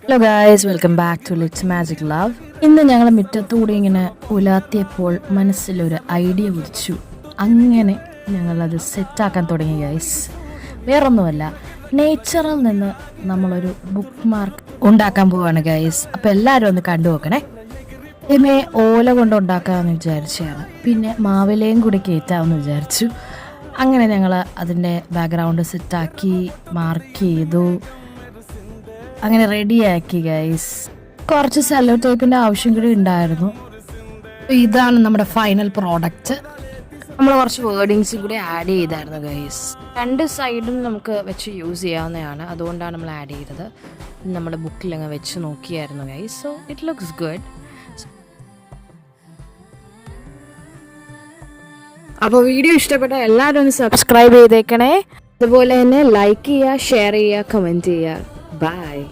Hello guys, welcome back to lits magic love. ഇന്ന് ഞങ്ങൾ മുറ്റത്തുകൂടി ഇങ്ങനെ ഉലാത്തിയപ്പോൾ മനസ്സിലൊരു ഐഡിയ ഉദിച്ചു. അങ്ങനെ ഞങ്ങളത് സെറ്റാക്കാൻ തുടങ്ങി ഗൈസ്. വേറൊന്നുമല്ല, നേച്ചറിൽ നിന്ന് നമ്മളൊരു ബുക്ക് മാർക്ക് ഉണ്ടാക്കാൻ പോവാണ് ഗൈസ്. അപ്പോൾ എല്ലാവരും ഒന്ന് കണ്ടു നോക്കണേ. ആദ്യമേ ഓല കൊണ്ട് ഉണ്ടാക്കാമെന്ന് വിചാരിച്ചാണ്, പിന്നെ മാവിലയും കൂടി കയറ്റാമെന്ന് വിചാരിച്ചു. അങ്ങനെ ഞങ്ങൾ അതിൻ്റെ ബാക്ക്ഗ്രൗണ്ട് സെറ്റാക്കി, മാർക്ക് ചെയ്തു, അങ്ങനെ റെഡിയാക്കി ഗൈസ്. കുറച്ച് സെല്ലോ ടേപ്പിൻ്റെ ആവശ്യം കൂടി ഉണ്ടായിരുന്നു. ഇതാണ് നമ്മുടെ ഫൈനൽ പ്രോഡക്റ്റ്. നമ്മൾ കുറച്ച് വേർഡിങ്സും കൂടി ആഡ് ചെയ്തായിരുന്നു ഗൈസ്. രണ്ട് സൈഡും നമുക്ക് വെച്ച് യൂസ് ചെയ്യാവുന്നതാണ്, അതുകൊണ്ടാണ് നമ്മൾ ആഡ് ചെയ്തത്. നമ്മുടെ ബുക്കിൽ അങ്ങ് വെച്ച് നോക്കിയായിരുന്നു guys. So it looks good. അപ്പോൾ വീഡിയോ ഇഷ്ടപ്പെട്ട എല്ലാവരും ഒന്ന് സബ്സ്ക്രൈബ് ചെയ്തേക്കണേ. അതുപോലെ തന്നെ ലൈക്ക് ചെയ്യുക, ഷെയർ ചെയ്യുക, കമൻറ്റ് ചെയ്യുക. Bye.